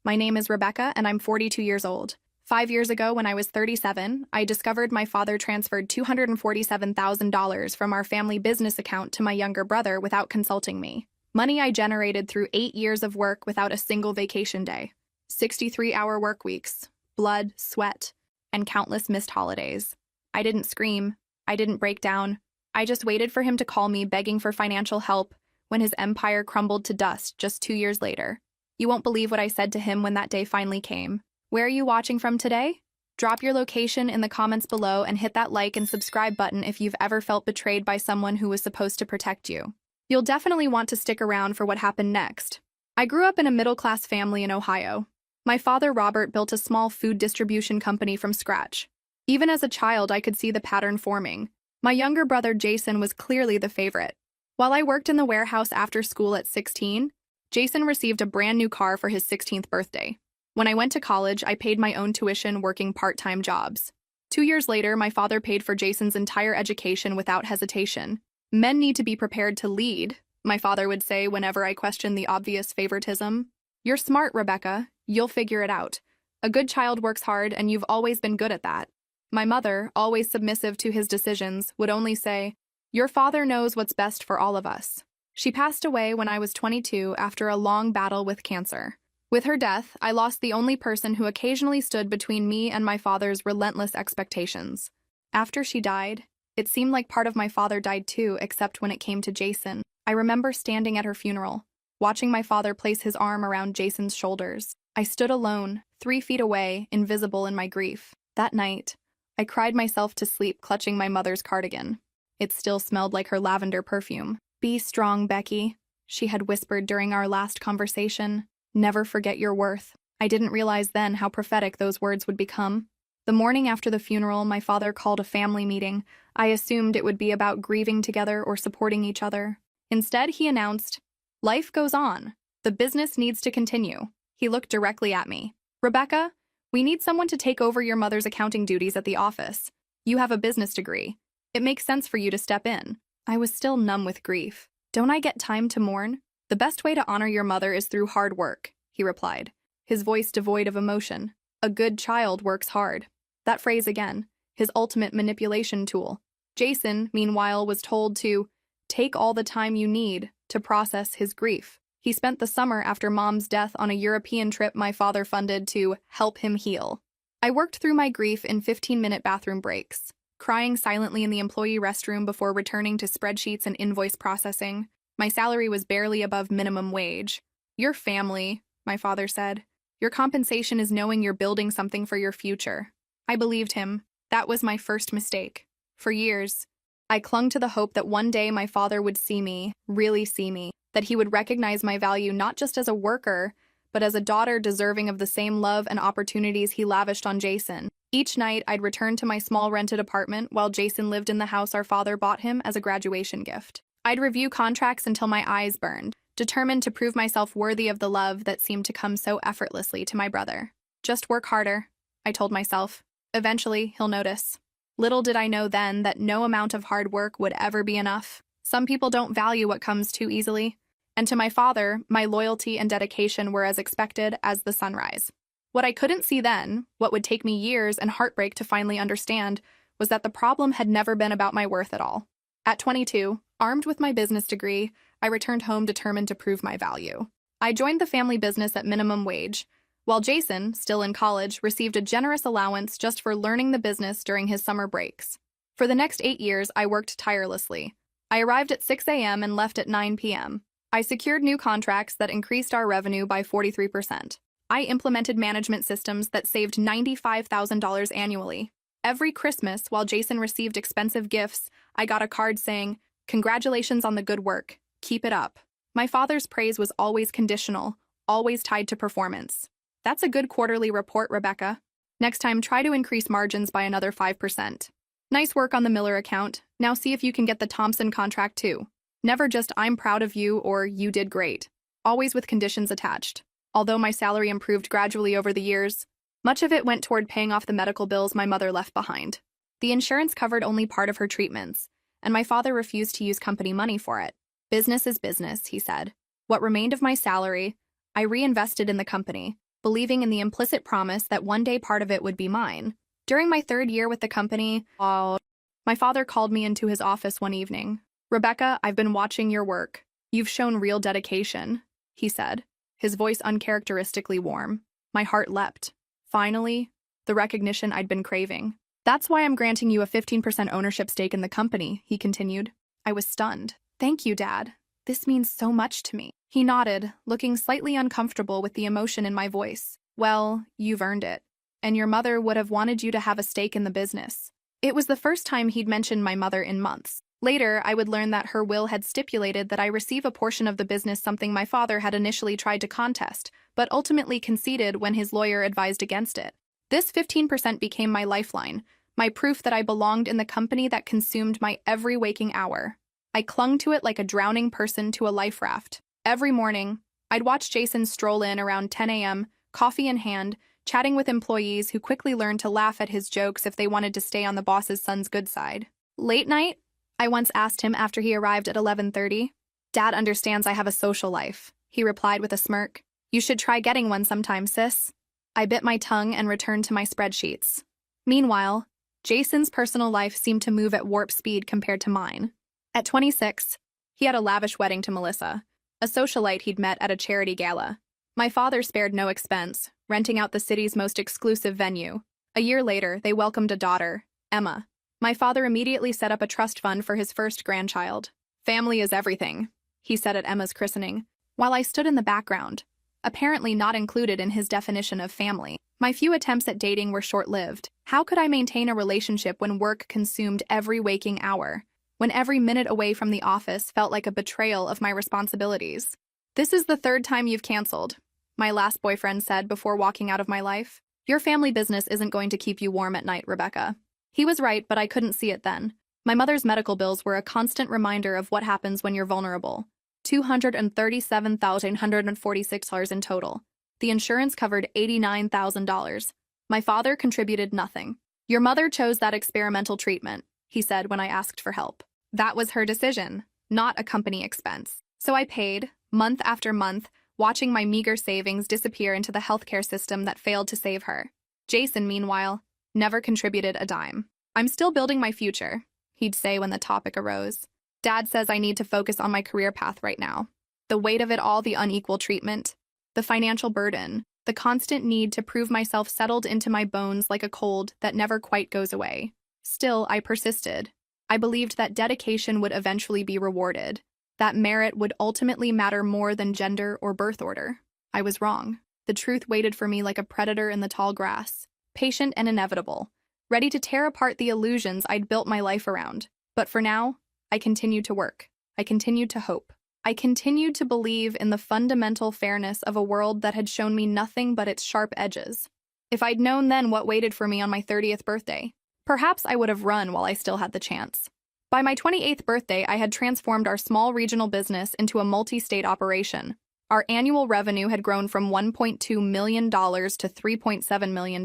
My name is Rebecca, and I'm 42 years old. 5 years ago, when I was 37, I discovered my father transferred $247,000 from our family business account to my younger brother without consulting me. Money I generated through 8 years of work without a single vacation day. 63-hour work weeks, blood, sweat, and countless missed holidays. I didn't scream. I didn't break down. I just waited for him to call me begging for financial help when his empire crumbled to dust just 2 years later. You won't believe what I said to him when that day finally came. Where are you watching from today? Drop your location in the comments below and hit that like and subscribe button if you've ever felt betrayed by someone who was supposed to protect you. You'll definitely want to stick around for what happened next. I grew up in a middle-class family in Ohio. My father, Robert, built a small food distribution company from scratch. Even as a child, I could see the pattern forming. My younger brother, Jason, was clearly the favorite. While I worked in the warehouse after school at 16, Jason received a brand new car for his 16th birthday. When I went to college, I paid my own tuition working part-time jobs. 2 years later, my father paid for Jason's entire education without hesitation. Men need to be prepared to lead, my father would say whenever I questioned the obvious favoritism. You're smart, Rebecca. You'll figure it out. A good child works hard, and you've always been good at that. My mother, always submissive to his decisions, would only say, your father knows what's best for all of us. She passed away when I was 22 after a long battle with cancer. With her death, I lost the only person who occasionally stood between me and my father's relentless expectations. After she died, it seemed like part of my father died too, except when it came to Jason. I remember standing at her funeral, watching my father place his arm around Jason's shoulders. I stood alone, 3 feet away, invisible in my grief. That night, I cried myself to sleep clutching my mother's cardigan. It still smelled like her lavender perfume. Be strong, Becky, she had whispered during our last conversation. Never forget your worth. I didn't realize then how prophetic those words would become. The morning after the funeral, my father called a family meeting. I assumed it would be about grieving together or supporting each other. Instead, he announced, life goes on. The business needs to continue. He looked directly at me. Rebecca, we need someone to take over your mother's accounting duties at the office. You have a business degree. It makes sense for you to step in. I was still numb with grief. Don't I get time to mourn? The best way to honor your mother is through hard work, he replied, his voice devoid of emotion. A good child works hard. That phrase again, his ultimate manipulation tool. Jason, meanwhile, was told to take all the time you need to process his grief. He spent the summer after Mom's death on a European trip my father funded to help him heal. I worked through my grief in 15-minute bathroom breaks, crying silently in the employee restroom before returning to spreadsheets and invoice processing. My salary was barely above minimum wage. Your family, my father said. Your compensation is knowing you're building something for your future. I believed him. That was my first mistake. For years, I clung to the hope that one day my father would see me, really see me, that he would recognize my value not just as a worker, but as a daughter deserving of the same love and opportunities he lavished on Jason. Each night, I'd return to my small rented apartment while Jason lived in the house our father bought him as a graduation gift. I'd review contracts until my eyes burned, determined to prove myself worthy of the love that seemed to come so effortlessly to my brother. Just work harder, I told myself. Eventually, he'll notice. Little did I know then that no amount of hard work would ever be enough. Some people don't value what comes too easily. And to my father, my loyalty and dedication were as expected as the sunrise. What I couldn't see then, what would take me years and heartbreak to finally understand, was that the problem had never been about my worth at all. At 22, armed with my business degree, I returned home determined to prove my value. I joined the family business at minimum wage, while Jason, still in college, received a generous allowance just for learning the business during his summer breaks. For the next 8 years, I worked tirelessly. I arrived at 6 a.m. and left at 9 p.m. I secured new contracts that increased our revenue by 43%. I implemented management systems that saved $95,000 annually. Every Christmas, while Jason received expensive gifts, I got a card saying, "Congratulations on the good work. Keep it up." My father's praise was always conditional, always tied to performance. That's a good quarterly report, Rebecca. Next time, try to increase margins by another 5%. Nice work on the Miller account. Now see if you can get the Thompson contract too. Never just "I'm proud of you" or "you did great." Always with conditions attached. Although my salary improved gradually over the years, much of it went toward paying off the medical bills my mother left behind. The insurance covered only part of her treatments, and my father refused to use company money for it. Business is business, he said. What remained of my salary, I reinvested in the company, believing in the implicit promise that one day part of it would be mine. During my 3rd year with the company, my father called me into his office one evening. "Rebecca, I've been watching your work. You've shown real dedication," he said, his voice uncharacteristically warm. My heart leapt. Finally, the recognition I'd been craving. "That's why I'm granting you a 15% ownership stake in the company," he continued. I was stunned. "Thank you, Dad. This means so much to me." He nodded, looking slightly uncomfortable with the emotion in my voice. "Well, you've earned it. And your mother would have wanted you to have a stake in the business." It was the first time he'd mentioned my mother in months. Later, I would learn that her will had stipulated that I receive a portion of the business, something my father had initially tried to contest, but ultimately conceded when his lawyer advised against it. This 15% became my lifeline, my proof that I belonged in the company that consumed my every waking hour. I clung to it like a drowning person to a life raft. Every morning, I'd watch Jason stroll in around 10 a.m., coffee in hand, chatting with employees who quickly learned to laugh at his jokes if they wanted to stay on the boss's son's good side. Late night, I once asked him after he arrived at 11:30. "Dad understands I have a social life," he replied with a smirk. "You should try getting one sometime, sis." I bit my tongue and returned to my spreadsheets. Meanwhile, Jason's personal life seemed to move at warp speed compared to mine. At 26, he had a lavish wedding to Melissa, a socialite he'd met at a charity gala. My father spared no expense, renting out the city's most exclusive venue. A year later, they welcomed a daughter, Emma. My father immediately set up a trust fund for his first grandchild. "Family is everything," he said at Emma's christening, while I stood in the background, apparently not included in his definition of family. My few attempts at dating were short-lived. How could I maintain a relationship when work consumed every waking hour, when every minute away from the office felt like a betrayal of my responsibilities? "This is the 3rd time you've canceled," my last boyfriend said before walking out of my life. "Your family business isn't going to keep you warm at night, Rebecca." He was right, but I couldn't see it then. My mother's medical bills were a constant reminder of what happens when you're vulnerable. $237,146 in total. The insurance covered $89,000. My father contributed nothing. "Your mother chose that experimental treatment," he said when I asked for help. "That was her decision, not a company expense." So I paid, month after month, watching my meager savings disappear into the healthcare system that failed to save her. Jason, meanwhile, never contributed a dime. "I'm still building my future," he'd say when the topic arose. "Dad says I need to focus on my career path right now." The weight of it all, the unequal treatment, the financial burden, the constant need to prove myself settled into my bones like a cold that never quite goes away. Still, I persisted. I believed that dedication would eventually be rewarded, that merit would ultimately matter more than gender or birth order. I was wrong. The truth waited for me like a predator in the tall grass, patient and inevitable, ready to tear apart the illusions I'd built my life around. But for now, I continued to work. I continued to hope. I continued to believe in the fundamental fairness of a world that had shown me nothing but its sharp edges. If I'd known then what waited for me on my 30th birthday, perhaps I would have run while I still had the chance. By my 28th birthday, I had transformed our small regional business into a multi-state operation. Our annual revenue had grown from $1.2 million to $3.7 million.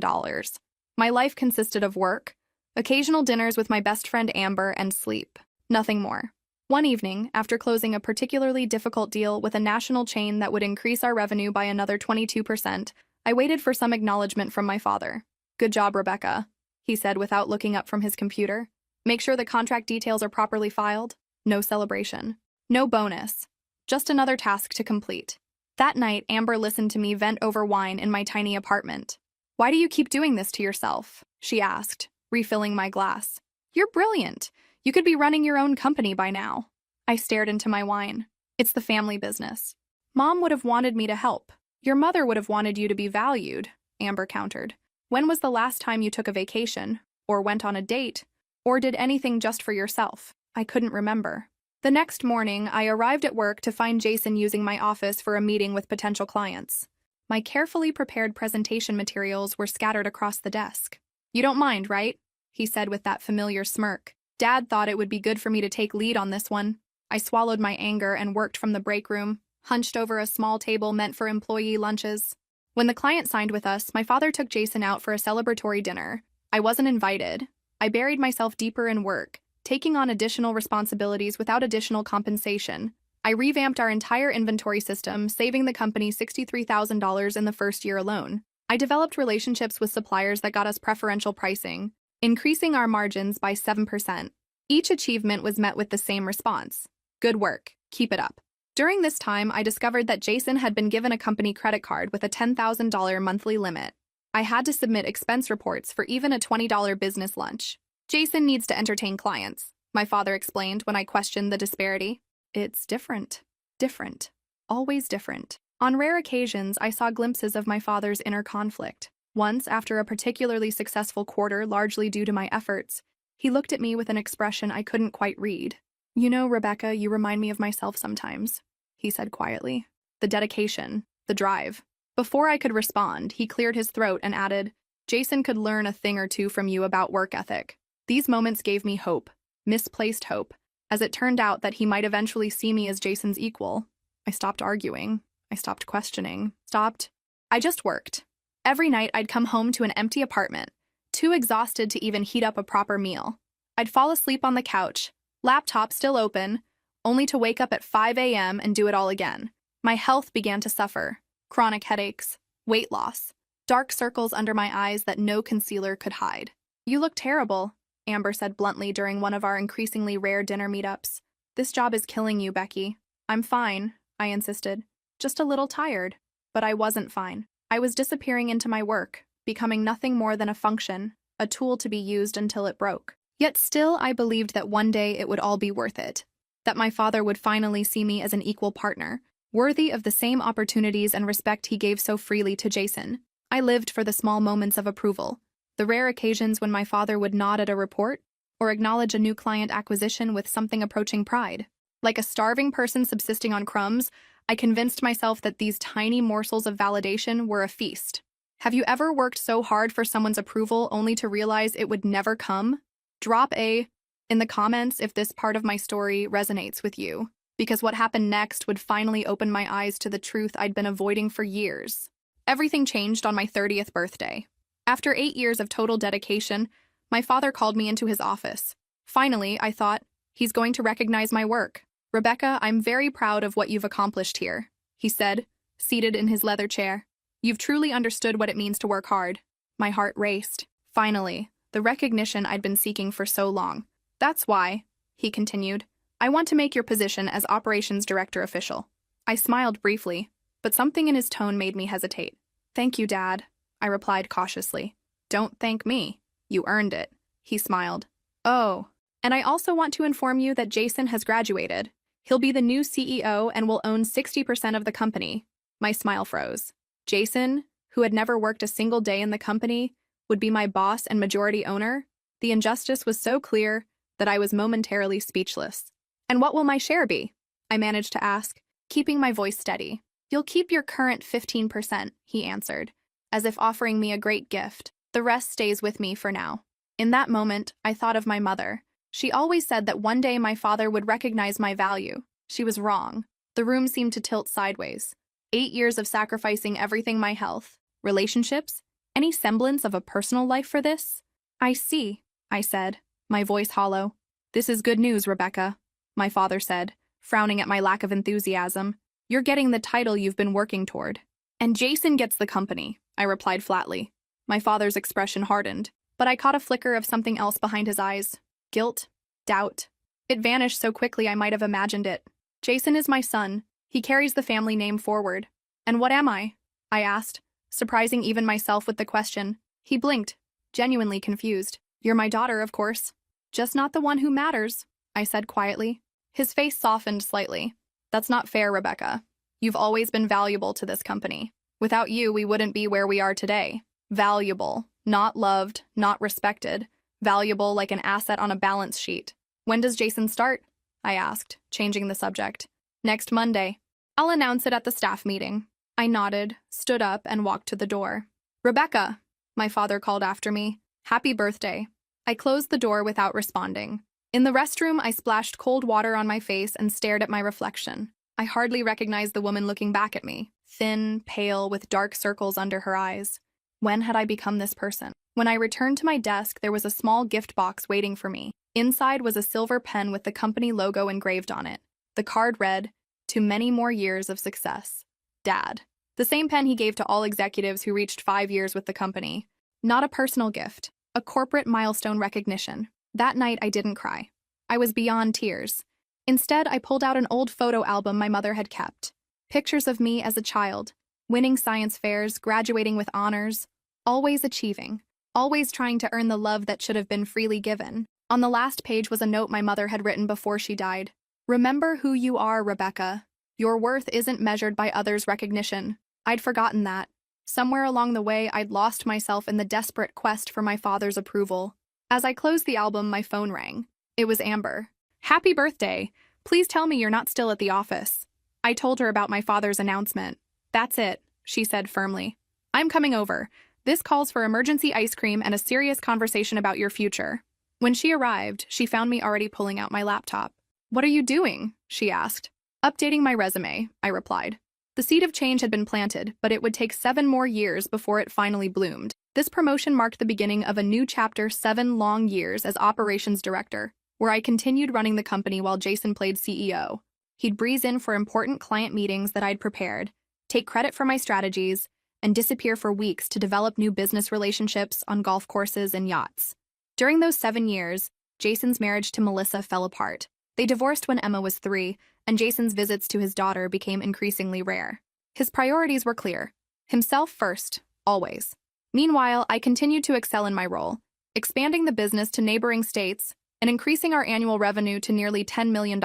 My life consisted of work, occasional dinners with my best friend Amber, and sleep. Nothing more. One evening, after closing a particularly difficult deal with a national chain that would increase our revenue by another 22%, I waited for some acknowledgement from my father. "Good job, Rebecca," he said without looking up from his computer. "Make sure the contract details are properly filed." No celebration. No bonus. Just another task to complete. That night, Amber listened to me vent over wine in my tiny apartment. "Why do you keep doing this to yourself?" she asked, refilling my glass. "You're brilliant. You could be running your own company by now." I stared into my wine. "It's the family business. Mom would have wanted me to help. Your mother would have wanted you to be valued," Amber countered. "When was the last time you took a vacation, or went on a date, or did anything just for yourself?" I couldn't remember. The next morning, I arrived at work to find Jason using my office for a meeting with potential clients. My carefully prepared presentation materials were scattered across the desk. "You don't mind, right?" he said with that familiar smirk. "Dad thought it would be good for me to take lead on this one." I swallowed my anger and worked from the break room, hunched over a small table meant for employee lunches. When the client signed with us, my father took Jason out for a celebratory dinner. I wasn't invited. I buried myself deeper in work, taking on additional responsibilities without additional compensation. I revamped our entire inventory system, saving the company $63,000 in the first year alone. I developed relationships with suppliers that got us preferential pricing, increasing our margins by 7%. Each achievement was met with the same response: good work, keep it up. During this time, I discovered that Jason had been given a company credit card with a $10,000 monthly limit. I had to submit expense reports for even a $20 business lunch. Jason needs to entertain clients, my father explained when I questioned the disparity. It's different. Different. Always different. On rare occasions, I saw glimpses of my father's inner conflict. Once, after a particularly successful quarter, largely due to my efforts, he looked at me with an expression I couldn't quite read. "You know, Rebecca, you remind me of myself sometimes," he said quietly. "The dedication, the drive." Before I could respond, he cleared his throat and added, "Jason could learn a thing or two from you about work ethic." These moments gave me hope, misplaced hope, as it turned out that he might eventually see me as Jason's equal. I stopped arguing. I stopped questioning. I just worked. Every night I'd come home to an empty apartment, too exhausted to even heat up a proper meal. I'd fall asleep on the couch, laptop still open, only to wake up at 5 a.m. and do it all again. My health began to suffer. Chronic headaches, weight loss, dark circles under my eyes that no concealer could hide. "You look terrible," Amber said bluntly during one of our increasingly rare dinner meetups. "This job is killing you, Becky." "I'm fine," I insisted. "Just a little tired." But I wasn't fine. I was disappearing into my work, becoming nothing more than a function, a tool to be used until it broke. Yet still, I believed that one day it would all be worth it, that my father would finally see me as an equal partner, worthy of the same opportunities and respect he gave so freely to Jason. I lived for the small moments of approval, the rare occasions when my father would nod at a report or acknowledge a new client acquisition with something approaching pride. Like a starving person subsisting on crumbs, I convinced myself that these tiny morsels of validation were a feast. Have you ever worked so hard for someone's approval only to realize it would never come? Drop a in the comments if this part of my story resonates with you, because what happened next would finally open my eyes to the truth I'd been avoiding for years. Everything changed on my 30th birthday. After 8 years of total dedication, my father called me into his office. Finally, I thought, he's going to recognize my work. "Rebecca, I'm very proud of what you've accomplished here," he said, seated in his leather chair. "You've truly understood what it means to work hard." My heart raced. Finally, the recognition I'd been seeking for so long. "That's why," he continued, "I want to make your position as operations director official." I smiled briefly, but something in his tone made me hesitate. "Thank you, Dad," I replied cautiously. "Don't thank me. You earned it," he smiled. "Oh, and I also want to inform you that Jason has graduated. He'll be the new CEO and will own 60% of the company." My smile froze. Jason, who had never worked a single day in the company, would be my boss and majority owner? The injustice was so clear that I was momentarily speechless. "And what will my share be?" I managed to ask, keeping my voice steady. "You'll keep your current 15%, he answered, as if offering me a great gift. "The rest stays with me for now." In that moment, I thought of my mother. She always said that one day my father would recognize my value. She was wrong. The room seemed to tilt sideways. 8 years of sacrificing everything: my health, relationships, any semblance of a personal life for this? "I see," I said, my voice hollow. "This is good news, Rebecca," my father said, frowning at my lack of enthusiasm. "You're getting the title you've been working toward." "And Jason gets the company," I replied flatly. My father's expression hardened, but I caught a flicker of something else behind his eyes. Guilt, doubt. It vanished so quickly I might have imagined it. "Jason is my son. He carries the family name forward." "And what am I?" I asked, surprising even myself with the question. He blinked, genuinely confused. "You're my daughter, of course. Just not the one who matters," I said quietly. His face softened slightly. "That's not fair, Rebecca. You've always been valuable to this company. Without you, we wouldn't be where we are today. Valuable, not loved, not respected. Valuable like an asset on a balance sheet." "When does Jason start?" I asked, changing the subject. "Next Monday. I'll announce it at the staff meeting." I nodded, stood up, and walked to the door. "Rebecca," my father called after me. "Happy birthday." I closed the door without responding. In the restroom, I splashed cold water on my face and stared at my reflection. I hardly recognized the woman looking back at me, thin, pale, with dark circles under her eyes. When had I become this person? When I returned to my desk, there was a small gift box waiting for me. Inside was a silver pen with the company logo engraved on it. The card read, to many more years of success. Dad. The same pen he gave to all executives who reached 5 years with the company. Not a personal gift, a corporate milestone recognition. That night, I didn't cry. I was beyond tears. Instead, I pulled out an old photo album my mother had kept. Pictures of me as a child, winning science fairs, graduating with honors, always achieving, always trying to earn the love that should have been freely given. On the last page was a note my mother had written before she died. Remember who you are, Rebecca. Your worth isn't measured by others' recognition. I'd forgotten that. Somewhere along the way, I'd lost myself in the desperate quest for my father's approval. As I closed the album, my phone rang. It was Amber. Happy birthday. Please tell me you're not still at the office. I told her about my father's announcement. That's it, she said firmly. I'm coming over. This calls for emergency ice cream and a serious conversation about your future. When she arrived, she found me already pulling out my laptop. What are you doing? She asked. Updating my resume, I replied. The seed of change had been planted, but it would take 7 more years before it finally bloomed. This promotion marked the beginning of a new chapter, 7 long years as operations director, where I continued running the company while Jason played CEO. He'd breeze in for important client meetings that I'd prepared, take credit for my strategies, and disappear for weeks to develop new business relationships on golf courses and yachts. During those 7 years, Jason's marriage to Melissa fell apart. They divorced when Emma was 3, and Jason's visits to his daughter became increasingly rare. His priorities were clear. Himself first, always. Meanwhile, I continued to excel in my role, expanding the business to neighboring states and increasing our annual revenue to nearly $10 million.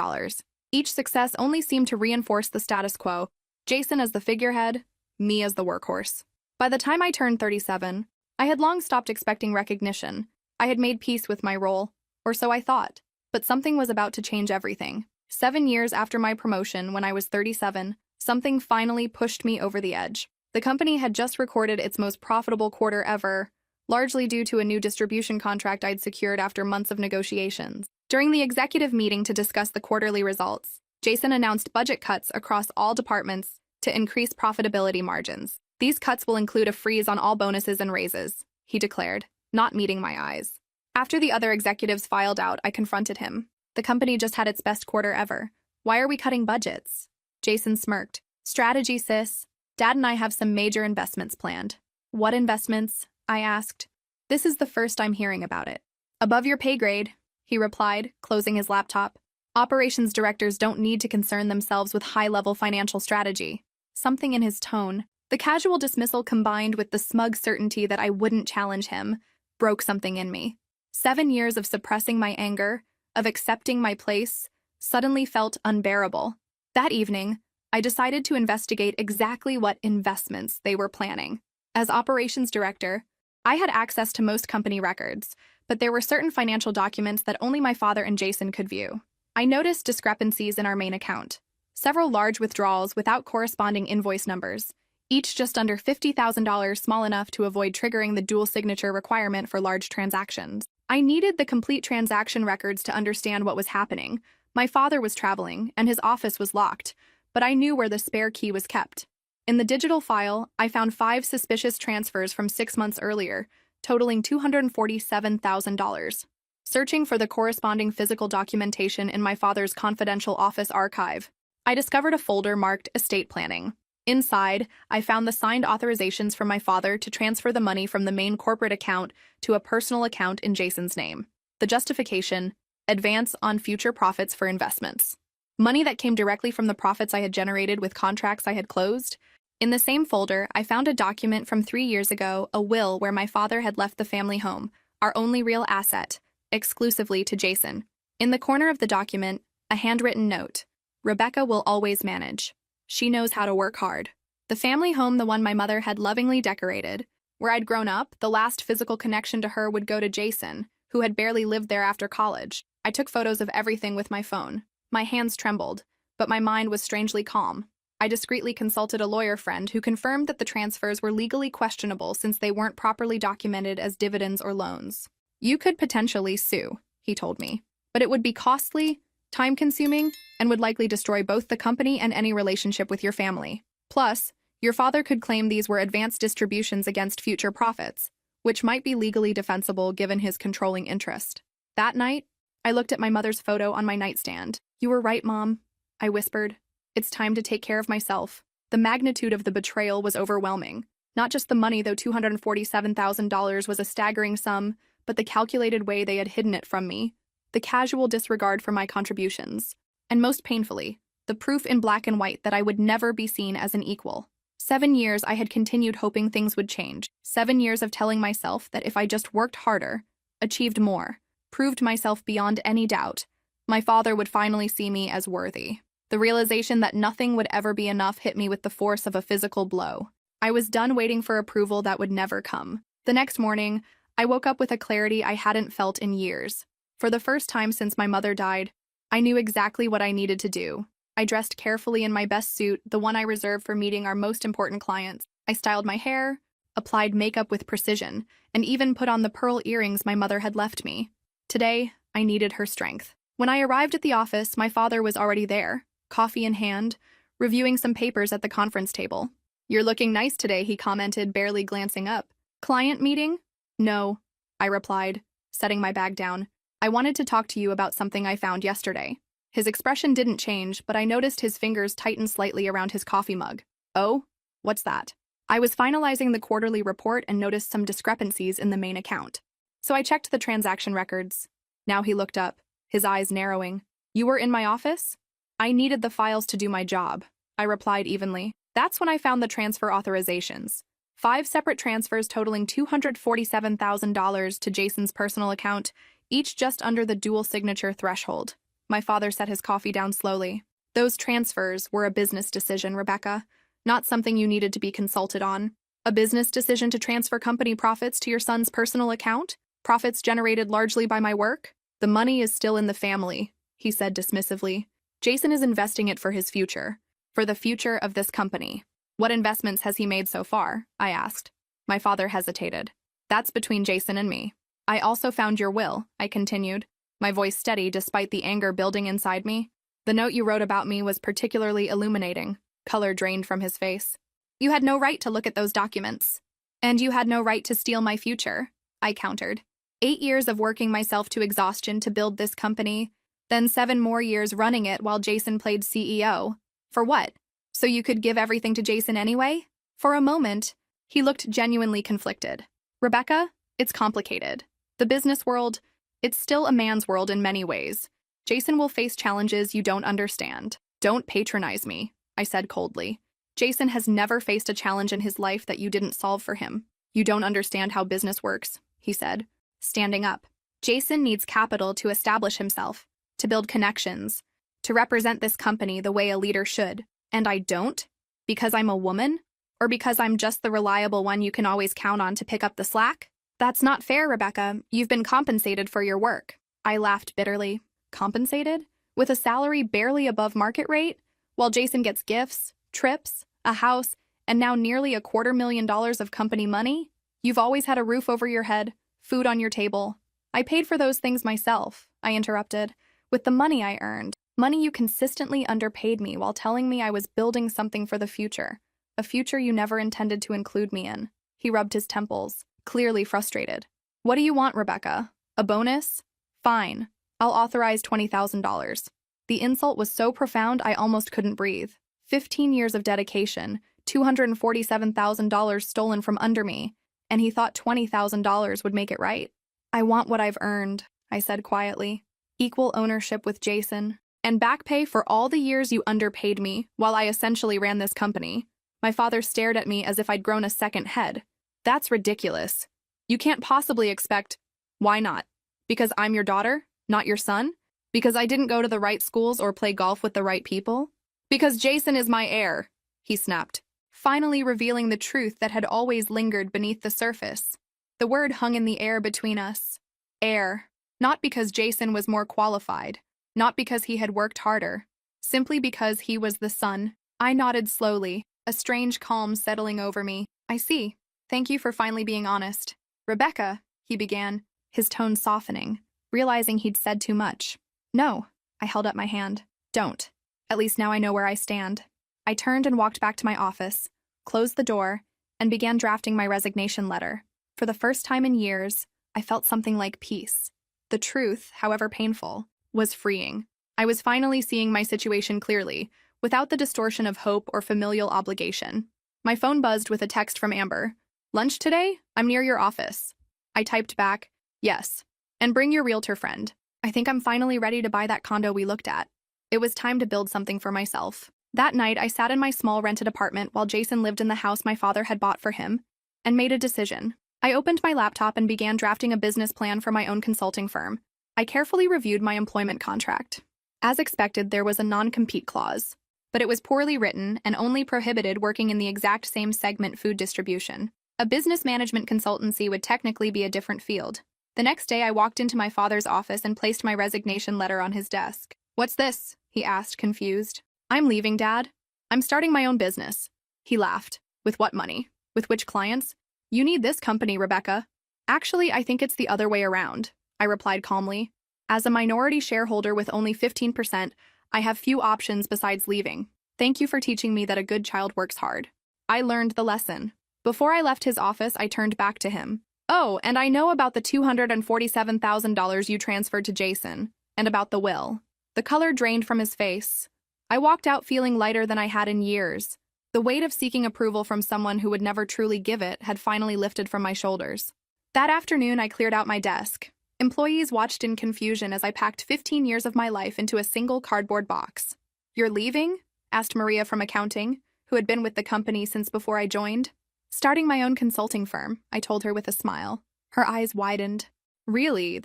Each success only seemed to reinforce the status quo, Jason as the figurehead, me as the workhorse. By the time I turned 37, I had long stopped expecting recognition. I had made peace with my role, or so I thought. But something was about to change everything. 7 years after my promotion, when I was 37, something finally pushed me over the edge. The company had just recorded its most profitable quarter ever, largely due to a new distribution contract I'd secured after months of negotiations. During the executive meeting to discuss the quarterly results, Jason announced budget cuts across all departments to increase profitability margins. These cuts will include a freeze on all bonuses and raises, he declared, not meeting my eyes. After the other executives filed out, I confronted him. The company just had its best quarter ever. Why are we cutting budgets? Jason smirked. Strategy, sis. Dad and I have some major investments planned. What investments? I asked. This is the first I'm hearing about it. Above your pay grade, he replied, closing his laptop. Operations directors don't need to concern themselves with high-level financial strategy. Something in his tone, the casual dismissal combined with the smug certainty that I wouldn't challenge him, broke something in me. 7 years of suppressing my anger, of accepting my place, suddenly felt unbearable. That evening, I decided to investigate exactly what investments they were planning. As operations director, I had access to most company records, but there were certain financial documents that only my father and Jason could view. I noticed discrepancies in our main account. Several large withdrawals without corresponding invoice numbers, each just under $50,000, small enough to avoid triggering the dual signature requirement for large transactions. I needed the complete transaction records to understand what was happening. My father was traveling, and his office was locked, but I knew where the spare key was kept. In the digital file, I found 5 suspicious transfers from 6 months earlier, totaling $247,000. Searching for the corresponding physical documentation in my father's confidential office archive, I discovered a folder marked Estate Planning. Inside, I found the signed authorizations from my father to transfer the money from the main corporate account to a personal account in Jason's name. The justification: advance on future profits for investments. Money that came directly from the profits I had generated with contracts I had closed. In the same folder, I found a document from 3 years ago, a will where my father had left the family home, our only real asset, exclusively to Jason. In the corner of the document, a handwritten note: Rebecca will always manage. She knows how to work hard. The family home, the one my mother had lovingly decorated, where I'd grown up, the last physical connection to her would go to Jason, who had barely lived there after college. I took photos of everything with my phone. My hands trembled, but my mind was strangely calm. I discreetly consulted a lawyer friend who confirmed that the transfers were legally questionable since they weren't properly documented as dividends or loans. You could potentially sue, he told me, but it would be costly, time-consuming, and would likely destroy both the company and any relationship with your family. Plus, your father could claim these were advanced distributions against future profits, which might be legally defensible given his controlling interest. That night, I looked at my mother's photo on my nightstand. You were right, Mom, I whispered. It's time to take care of myself. The magnitude of the betrayal was overwhelming. Not just the money, though $247,000 was a staggering sum, but the calculated way they had hidden it from me, the casual disregard for my contributions, and most painfully, the proof in black and white that I would never be seen as an equal. 7 years I had continued hoping things would change. 7 years of telling myself that if I just worked harder, achieved more, proved myself beyond any doubt, my father would finally see me as worthy. The realization that nothing would ever be enough hit me with the force of a physical blow. I was done waiting for approval that would never come. The next morning, I woke up with a clarity I hadn't felt in years. For the first time since my mother died, I knew exactly what I needed to do. I dressed carefully in my best suit, the one I reserved for meeting our most important clients. I styled my hair, applied makeup with precision, and even put on the pearl earrings my mother had left me. Today, I needed her strength. When I arrived at the office, my father was already there, coffee in hand, reviewing some papers at the conference table. "You're looking nice today," he commented, barely glancing up. "Client meeting?" "No," I replied, setting my bag down. "I wanted to talk to you about something I found yesterday." His expression didn't change, but I noticed his fingers tighten slightly around his coffee mug. "Oh? What's that?" I was finalizing the quarterly report and noticed some discrepancies in the main account. So I checked the transaction records. Now he looked up, his eyes narrowing. "You were in my office?" "I needed the files to do my job," I replied evenly. That's when I found the transfer authorizations. 5 separate transfers totaling $247,000 to Jason's personal account, each just under the dual signature threshold. My father set his coffee down slowly. "Those transfers were a business decision, Rebecca, not something you needed to be consulted on. A business decision to transfer company profits to your son's personal account? Profits generated largely by my work? The money is still in the family," he said dismissively. "Jason is investing it for his future, for the future of this company." "What investments has he made so far?" I asked. My father hesitated. "That's between Jason and me." "I also found your will," I continued, my voice steady despite the anger building inside me. "The note you wrote about me was particularly illuminating." Color drained from his face. "You had no right to look at those documents. And you had no right to steal my future," I countered. 8 years of working myself to exhaustion to build this company, then 7 more years running it while Jason played CEO. For what? So you could give everything to Jason anyway? For a moment, he looked genuinely conflicted. "Rebecca, it's complicated. The business world, it's still a man's world in many ways. Jason will face challenges you don't understand." "Don't patronize me," I said coldly. "Jason has never faced a challenge in his life that you didn't solve for him. You don't understand how business works," he said, standing up. "Jason needs capital to establish himself, to build connections, to represent this company the way a leader should. And I don't? Because I'm a woman? Or because I'm just the reliable one you can always count on to pick up the slack? That's not fair, Rebecca. You've been compensated for your work." I laughed bitterly. Compensated? With a salary barely above market rate? While Jason gets gifts, trips, a house, and now nearly $250,000 of company money? You've always had a roof over your head, food on your table. "I paid for those things myself," I interrupted, "with the money I earned. Money you consistently underpaid me while telling me I was building something for the future, a future you never intended to include me in." He rubbed his temples, clearly frustrated. "What do you want, Rebecca? A bonus? Fine. I'll authorize $20,000. The insult was so profound I almost couldn't breathe. 15 years of dedication, $247,000 stolen from under me, and he thought $20,000 would make it right. "I want what I've earned," I said quietly. "Equal ownership with Jason, and back pay for all the years you underpaid me while I essentially ran this company." My father stared at me as if I'd grown a second head. "That's ridiculous. You can't possibly expect—" "Why not? Because I'm your daughter, not your son? Because I didn't go to the right schools or play golf with the right people? Because Jason is my heir," he snapped, finally revealing the truth that had always lingered beneath the surface. The word hung in the air between us. Heir. Not because Jason was more qualified, not because he had worked harder, simply because he was the son. I nodded slowly, a strange calm settling over me. "I see. Thank you for finally being honest." "Rebecca," he began, his tone softening, realizing he'd said too much. "No," I held up my hand. "Don't. At least now I know where I stand." I turned and walked back to my office, closed the door, and began drafting my resignation letter. For the first time in years, I felt something like peace. The truth, however painful, was freeing. I was finally seeing my situation clearly, without the distortion of hope or familial obligation. My phone buzzed with a text from Amber. "Lunch today? I'm near your office." I typed back, "Yes. And bring your realtor friend. I think I'm finally ready to buy that condo we looked at." It was time to build something for myself. That night, I sat in my small rented apartment while Jason lived in the house my father had bought for him, and made a decision. I opened my laptop and began drafting a business plan for my own consulting firm. I carefully reviewed my employment contract. As expected, there was a non-compete clause, but it was poorly written and only prohibited working in the exact same segment, food distribution. A business management consultancy would technically be a different field. The next day, I walked into my father's office and placed my resignation letter on his desk. "What's this?" he asked, confused. "I'm leaving, Dad. I'm starting my own business." He laughed. "With what money? With which clients? You need this company, Rebecca." "Actually, I think it's the other way around," I replied calmly. "As a minority shareholder with only 15%, I have few options besides leaving. Thank you for teaching me that a good child works hard." I learned the lesson. Before I left his office, I turned back to him. "Oh, and I know about the $247,000 you transferred to Jason, and about the will." The color drained from his face. I walked out feeling lighter than I had in years. The weight of seeking approval from someone who would never truly give it had finally lifted from my shoulders. That afternoon, I cleared out my desk. Employees watched in confusion as I packed 15 years of my life into a single cardboard box. "You're leaving?" asked Maria from accounting, who had been with the company since before I joined. "Starting my own consulting firm," I told her with a smile. Her eyes widened. "Really?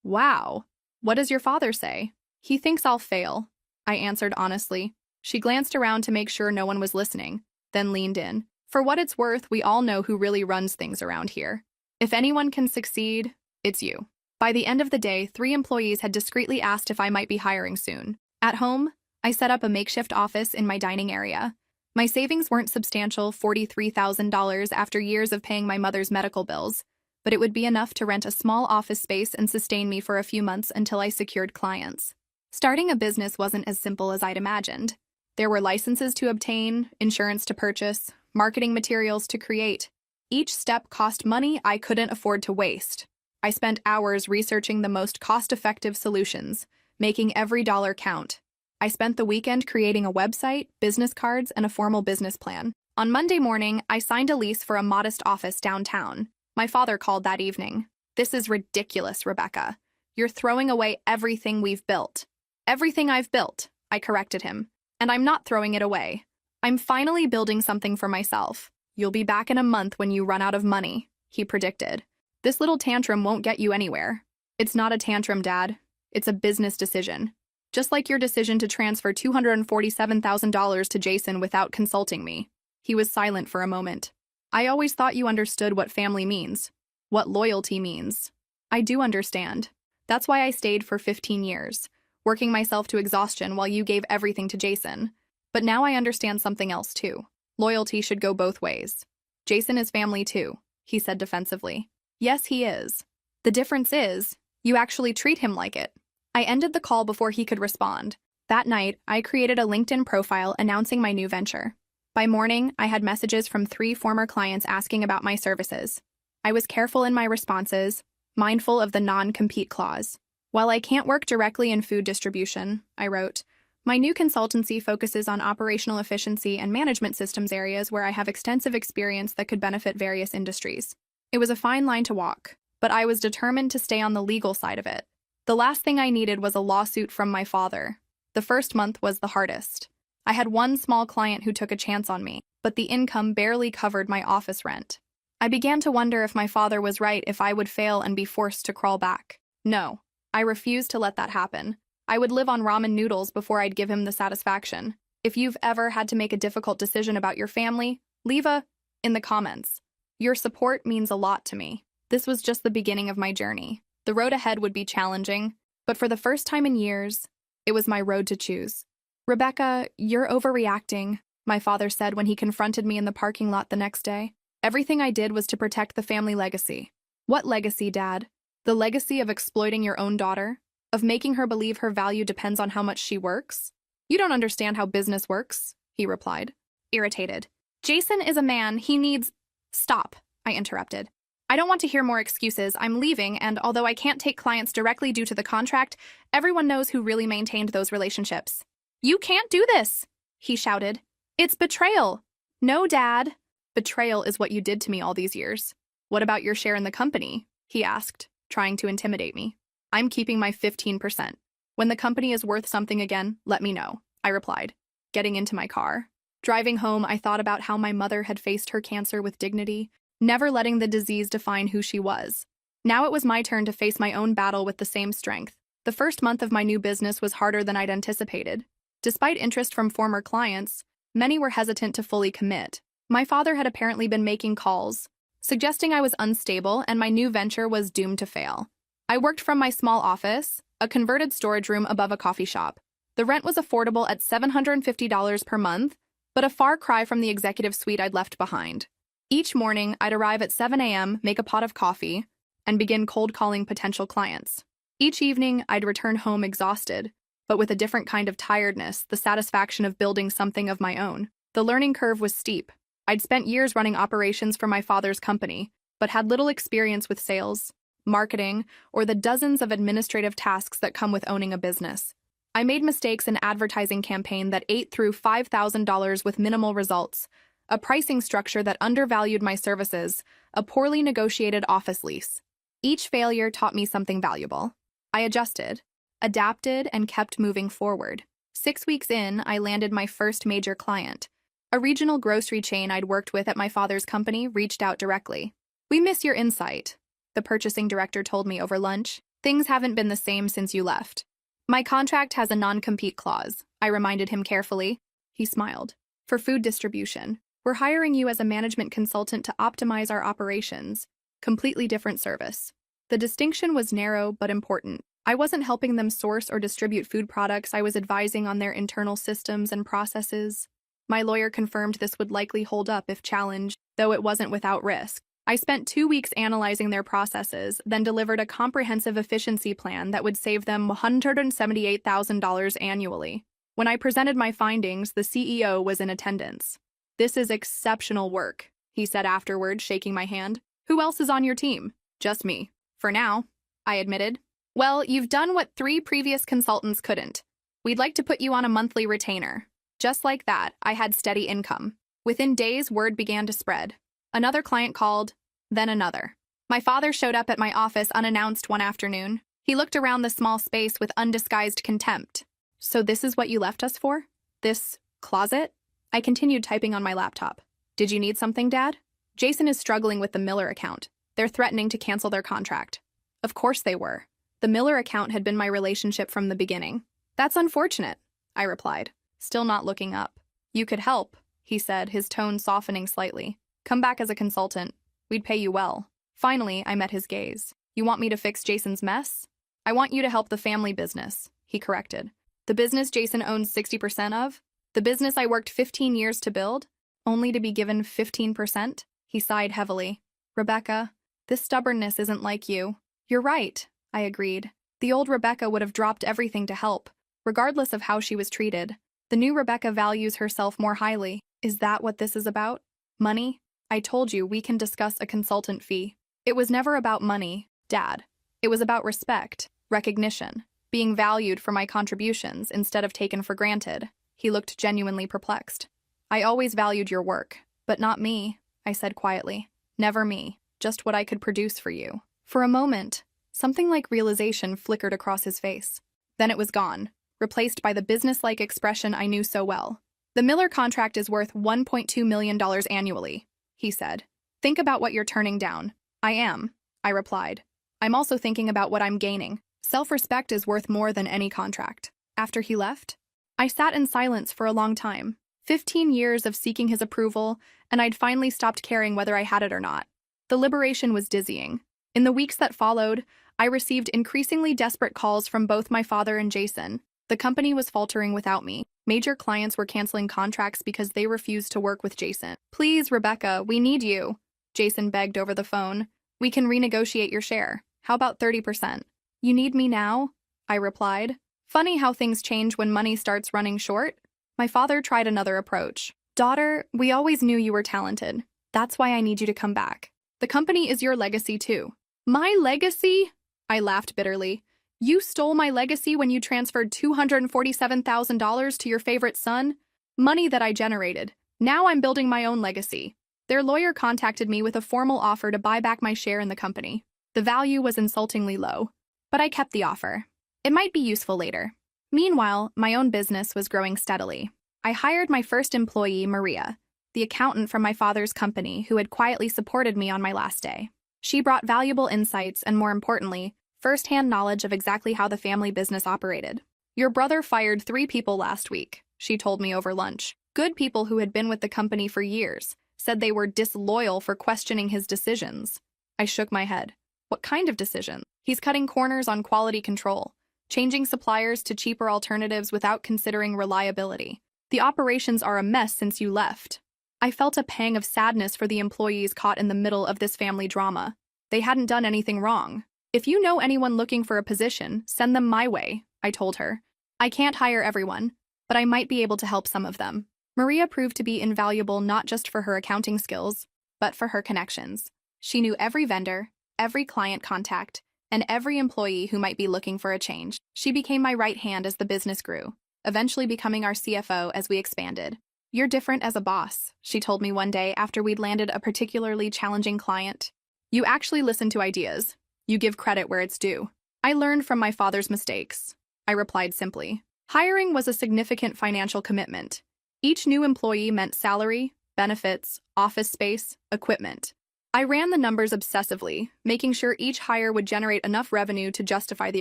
Wow. What does your father say?" "He thinks I'll fail," I answered honestly. She glanced around to make sure no one was listening, then leaned in. "For what it's worth, we all know who really runs things around here. If anyone can succeed, it's you." By the end of the day, 3 employees had discreetly asked if I might be hiring soon. At home, I set up a makeshift office in my dining area. My savings weren't substantial, $43,000 after years of paying my mother's medical bills, but it would be enough to rent a small office space and sustain me for a few months until I secured clients. Starting a business wasn't as simple as I'd imagined. There were licenses to obtain, insurance to purchase, marketing materials to create. Each step cost money I couldn't afford to waste. I spent hours researching the most cost-effective solutions, making every dollar count. I spent the weekend creating a website, business cards, and a formal business plan. On Monday morning, I signed a lease for a modest office downtown. My father called that evening. "This is ridiculous, Rebecca. You're throwing away everything we've built." "Everything I've built," I corrected him. "And I'm not throwing it away. I'm finally building something for myself. You'll be back in a month when you run out of money," he predicted. "This little tantrum won't get you anywhere." "It's not a tantrum, Dad. It's a business decision. Just like your decision to transfer $247,000 to Jason without consulting me." He was silent for a moment. "I always thought you understood what family means, what loyalty means." "I do understand. That's why I stayed for 15 years. Working myself to exhaustion while you gave everything to Jason. But now I understand something else too. Loyalty should go both ways. Jason is family too," he said defensively. "Yes, he is. The difference is, you actually treat him like it." I ended the call before he could respond. That night, I created a LinkedIn profile announcing my new venture. By morning, I had messages from 3 former clients asking about my services. I was careful in my responses, mindful of the non-compete clause. "While I can't work directly in food distribution," I wrote, "my new consultancy focuses on operational efficiency and management systems areas where I have extensive experience that could benefit various industries." It was a fine line to walk, but I was determined to stay on the legal side of it. The last thing I needed was a lawsuit from my father. The first month was the hardest. I had one small client who took a chance on me, but the income barely covered my office rent. I began to wonder if my father was right, if I would fail and be forced to crawl back. No. I refused to let that happen. I would live on ramen noodles before I'd give him the satisfaction. If you've ever had to make a difficult decision about your family, leave a in the comments. Your support means a lot to me. This was just the beginning of my journey. The road ahead would be challenging, but for the first time in years, it was my road to choose. "Rebecca, you're overreacting," my father said when he confronted me in the parking lot the next day. "Everything I did was to protect the family legacy." "What legacy, Dad?" "The legacy of exploiting your own daughter? Of making her believe her value depends on how much she works? You don't understand how business works," he replied, irritated. "Jason is a man, he needs—" "Stop," I interrupted. "I don't want to hear more excuses. I'm leaving, and although I can't take clients directly due to the contract, everyone knows who really maintained those relationships." "You can't do this!" he shouted. It's betrayal! No, Dad. Betrayal is what you did to me all these years. What about your share in the company? He asked, trying to intimidate me. I'm keeping my 15%. When the company is worth something again, let me know, I replied, getting into my car. Driving home, I thought about how my mother had faced her cancer with dignity, never letting the disease define who she was. Now it was my turn to face my own battle with the same strength. The first month of my new business was harder than I'd anticipated. Despite interest from former clients, many were hesitant to fully commit. My father had apparently been making calls, suggesting I was unstable and my new venture was doomed to fail. I worked from my small office, a converted storage room above a coffee shop. The rent was affordable at $750 per month, but a far cry from the executive suite I'd left behind. Each morning, I'd arrive at 7 a.m., make a pot of coffee, and begin cold calling potential clients. Each evening, I'd return home exhausted, but with a different kind of tiredness, the satisfaction of building something of my own. The learning curve was steep. I'd spent years running operations for my father's company, but had little experience with sales, marketing, or the dozens of administrative tasks that come with owning a business. I made mistakes in an advertising campaign that ate through $5,000 with minimal results, a pricing structure that undervalued my services, a poorly negotiated office lease. Each failure taught me something valuable. I adjusted, adapted, and kept moving forward. 6 weeks in, I landed my first major client. A regional grocery chain I'd worked with at my father's company reached out directly. "We miss your insight," the purchasing director told me over lunch. "Things haven't been the same since you left." "My contract has a non-compete clause," I reminded him carefully. He smiled. "For food distribution. We're hiring you as a management consultant to optimize our operations." Completely different service. The distinction was narrow but important. I wasn't helping them source or distribute food products, I was advising on their internal systems and processes. My lawyer confirmed this would likely hold up if challenged, though it wasn't without risk. I spent 2 weeks analyzing their processes, then delivered a comprehensive efficiency plan that would save them $178,000 annually. When I presented my findings, the CEO was in attendance. "This is exceptional work," he said afterward, shaking my hand. "Who else is on your team?" "Just me. For now," I admitted. "Well, you've done what 3 previous consultants couldn't. We'd like to put you on a monthly retainer." Just like that, I had steady income. Within days, word began to spread. Another client called, then another. My father showed up at my office unannounced one afternoon. He looked around the small space with undisguised contempt. "So this is what you left us for? This closet?" I continued typing on my laptop. "Did you need something, Dad?" "Jason is struggling with the Miller account. They're threatening to cancel their contract." Of course they were. The Miller account had been my relationship from the beginning. "That's unfortunate," I replied, still not looking up. "You could help," he said, his tone softening slightly. "Come back as a consultant. We'd pay you well." Finally, I met his gaze. "You want me to fix Jason's mess?" "I want you to help the family business," he corrected. "The business Jason owns 60% of? The business I worked 15 years to build? Only to be given 15%? He sighed heavily. "Rebecca, this stubbornness isn't like you." "You're right," I agreed. The old Rebecca would have dropped everything to help, regardless of how she was treated. The new Rebecca values herself more highly. Is that what this is about? Money? I told you we can discuss a consultant fee. It was never about money, Dad. It was about respect, recognition, being valued for my contributions instead of taken for granted. He looked genuinely perplexed. "I always valued your work, but not me," I said quietly. "Never me, just what I could produce for you." For a moment, something like realization flickered across his face. Then it was gone, replaced by the businesslike expression I knew so well. "The Miller contract is worth $1.2 million annually," he said. "Think about what you're turning down." "I am," I replied. "I'm also thinking about what I'm gaining. Self-respect is worth more than any contract." After he left, I sat in silence for a long time. 15 years of seeking his approval, and I'd finally stopped caring whether I had it or not. The liberation was dizzying. In the weeks that followed, I received increasingly desperate calls from both my father and Jason. The company was faltering without me. Major clients were canceling contracts because they refused to work with Jason. "Please, Rebecca, we need you," Jason begged over the phone. "We can renegotiate your share. How about 30%? "You need me now?" I replied. Funny how things change when money starts running short. My father tried another approach. "Daughter, we always knew you were talented. That's why I need you to come back. The company is your legacy too." "My legacy?" I laughed bitterly. "You stole my legacy when you transferred $247,000 to your favorite son? Money that I generated. Now I'm building my own legacy. Their lawyer contacted me with a formal offer to buy back my share in the company. The value was insultingly low, but I kept the offer. It might be useful later. Meanwhile, my own business was growing steadily. I hired my first employee, Maria, the accountant from my father's company who had quietly supported me on my last day. She brought valuable insights and, more importantly, first-hand knowledge of exactly how the family business operated. "Your brother fired 3 people last week," she told me over lunch. Good people who had been with the company for years said they were disloyal for questioning his decisions. I shook my head. What kind of decision? He's cutting corners on quality control, changing suppliers to cheaper alternatives without considering reliability. The operations are a mess since you left. I felt a pang of sadness for the employees caught in the middle of this family drama. They hadn't done anything wrong. "If you know anyone looking for a position, send them my way," I told her. "I can't hire everyone, but I might be able to help some of them." Maria proved to be invaluable not just for her accounting skills, but for her connections. She knew every vendor, every client contact, and every employee who might be looking for a change. She became my right hand as the business grew, eventually becoming our CFO as we expanded. "You're different as a boss," she told me one day after we'd landed a particularly challenging client. "You actually listen to ideas. You give credit where it's due." "I learned from my father's mistakes," I replied simply. Hiring was a significant financial commitment. Each new employee meant salary, benefits, office space, equipment. I ran the numbers obsessively, making sure each hire would generate enough revenue to justify the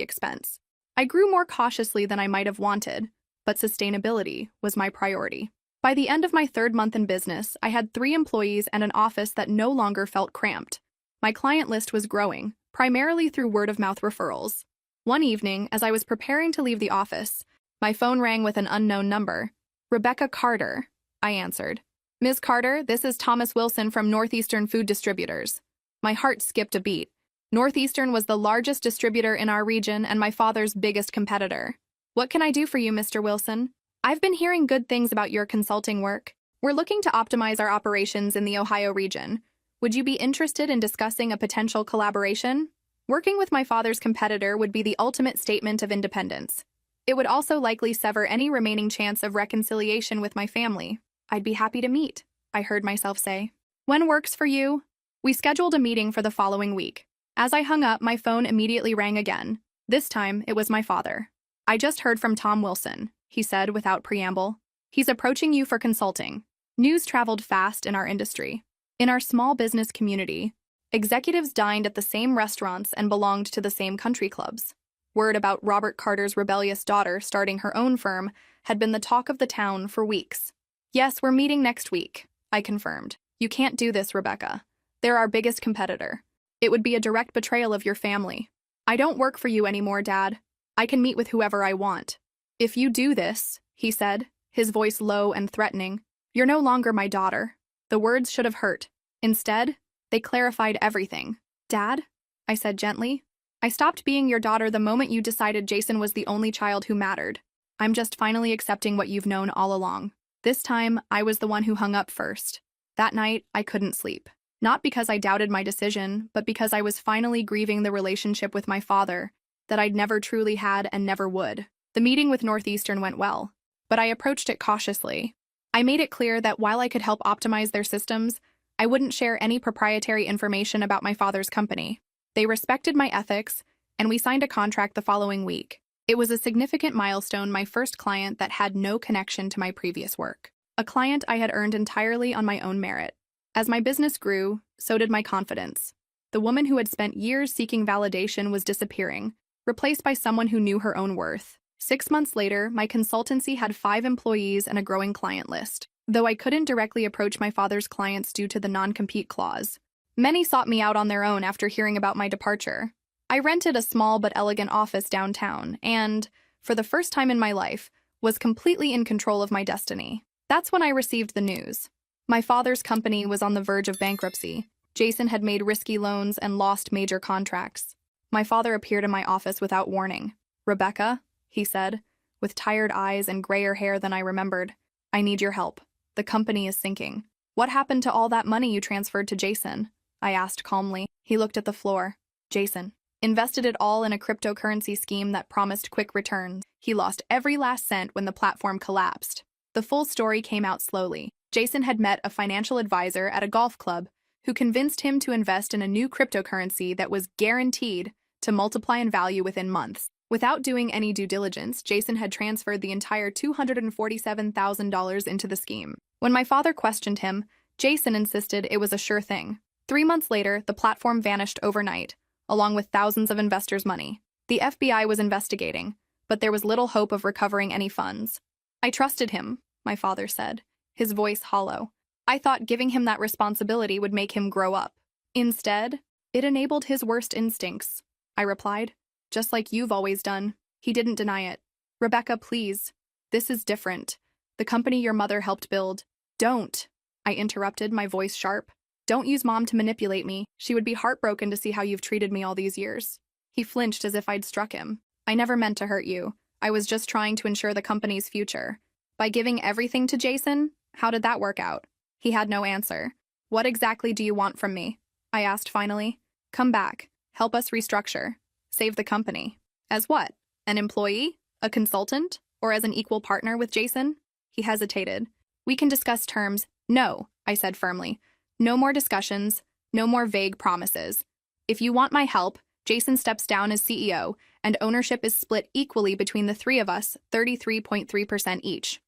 expense. I grew more cautiously than I might have wanted, but sustainability was my priority. By the end of my 3rd month in business, I had 3 employees and an office that no longer felt cramped. My client list was growing, primarily through word-of-mouth referrals. One evening, as I was preparing to leave the office, my phone rang with an unknown number. "Rebecca Carter," I answered. "Ms. Carter, this is Thomas Wilson from Northeastern Food Distributors." My heart skipped a beat. Northeastern was the largest distributor in our region and my father's biggest competitor. "What can I do for you, Mr. Wilson?" "I've been hearing good things about your consulting work. We're looking to optimize our operations in the Ohio region. Would you be interested in discussing a potential collaboration?" Working with my father's competitor would be the ultimate statement of independence. It would also likely sever any remaining chance of reconciliation with my family. "I'd be happy to meet," I heard myself say. "When works for you?" We scheduled a meeting for the following week. As I hung up, my phone immediately rang again. This time, it was my father. "I just heard from Tom Wilson," he said without preamble. "He's approaching you for consulting." News traveled fast in our industry. In our small business community, executives dined at the same restaurants and belonged to the same country clubs. Word about Robert Carter's rebellious daughter starting her own firm had been the talk of the town for weeks. "Yes, we're meeting next week," I confirmed. "You can't do this, Rebecca. They're our biggest competitor. It would be a direct betrayal of your family." "I don't work for you anymore, Dad. I can meet with whoever I want." "If you do this," he said, his voice low and threatening, "you're no longer my daughter." The words should have hurt. Instead, they clarified everything. "Dad," I said gently, "I stopped being your daughter the moment you decided Jason was the only child who mattered. I'm just finally accepting what you've known all along." This time, I was the one who hung up first. That night, I couldn't sleep. Not because I doubted my decision, but because I was finally grieving the relationship with my father that I'd never truly had and never would. The meeting with Northeastern went well, but I approached it cautiously. I made it clear that while I could help optimize their systems, I wouldn't share any proprietary information about my father's company. They respected my ethics, and we signed a contract the following week. It was a significant milestone, my first client that had no connection to my previous work. A client I had earned entirely on my own merit. As my business grew, so did my confidence. The woman who had spent years seeking validation was disappearing, replaced by someone who knew her own worth. 6 months later, my consultancy had 5 employees and a growing client list. Though I couldn't directly approach my father's clients due to the non-compete clause, many sought me out on their own after hearing about my departure. I rented a small but elegant office downtown and, for the first time in my life, was completely in control of my destiny. That's when I received the news. My father's company was on the verge of bankruptcy. Jason had made risky loans and lost major contracts. My father appeared in my office without warning. "Rebecca," he said, with tired eyes and grayer hair than I remembered, "I need your help. The company is sinking." "What happened to all that money you transferred to Jason?" I asked calmly. He looked at the floor. "Jason invested it all in a cryptocurrency scheme that promised quick returns. He lost every last cent when the platform collapsed." The full story came out slowly. Jason had met a financial advisor at a golf club who convinced him to invest in a new cryptocurrency that was guaranteed to multiply in value within months. Without doing any due diligence, Jason had transferred the entire $247,000 into the scheme. When my father questioned him, Jason insisted it was a sure thing. 3 months later, the platform vanished overnight, along with thousands of investors' money. The FBI was investigating, but there was little hope of recovering any funds. I trusted him, my father said, his voice hollow. I thought giving him that responsibility would make him grow up. Instead, it enabled his worst instincts, I replied. Just like you've always done. He didn't deny it. Rebecca, please. This is different. The company your mother helped build. Don't. I interrupted, my voice sharp. Don't use Mom to manipulate me. She would be heartbroken to see how you've treated me all these years. He flinched as if I'd struck him. I never meant to hurt you. I was just trying to ensure the company's future. By giving everything to Jason, how did that work out? He had no answer. What exactly do you want from me? I asked finally. Come back. Help us restructure. Save the company. As what? An employee? A consultant? Or as an equal partner with Jason? He hesitated. We can discuss terms. No, I said firmly. No more discussions. No more vague promises. If you want my help, Jason steps down as CEO, and ownership is split equally between the three of us, 33.3% each.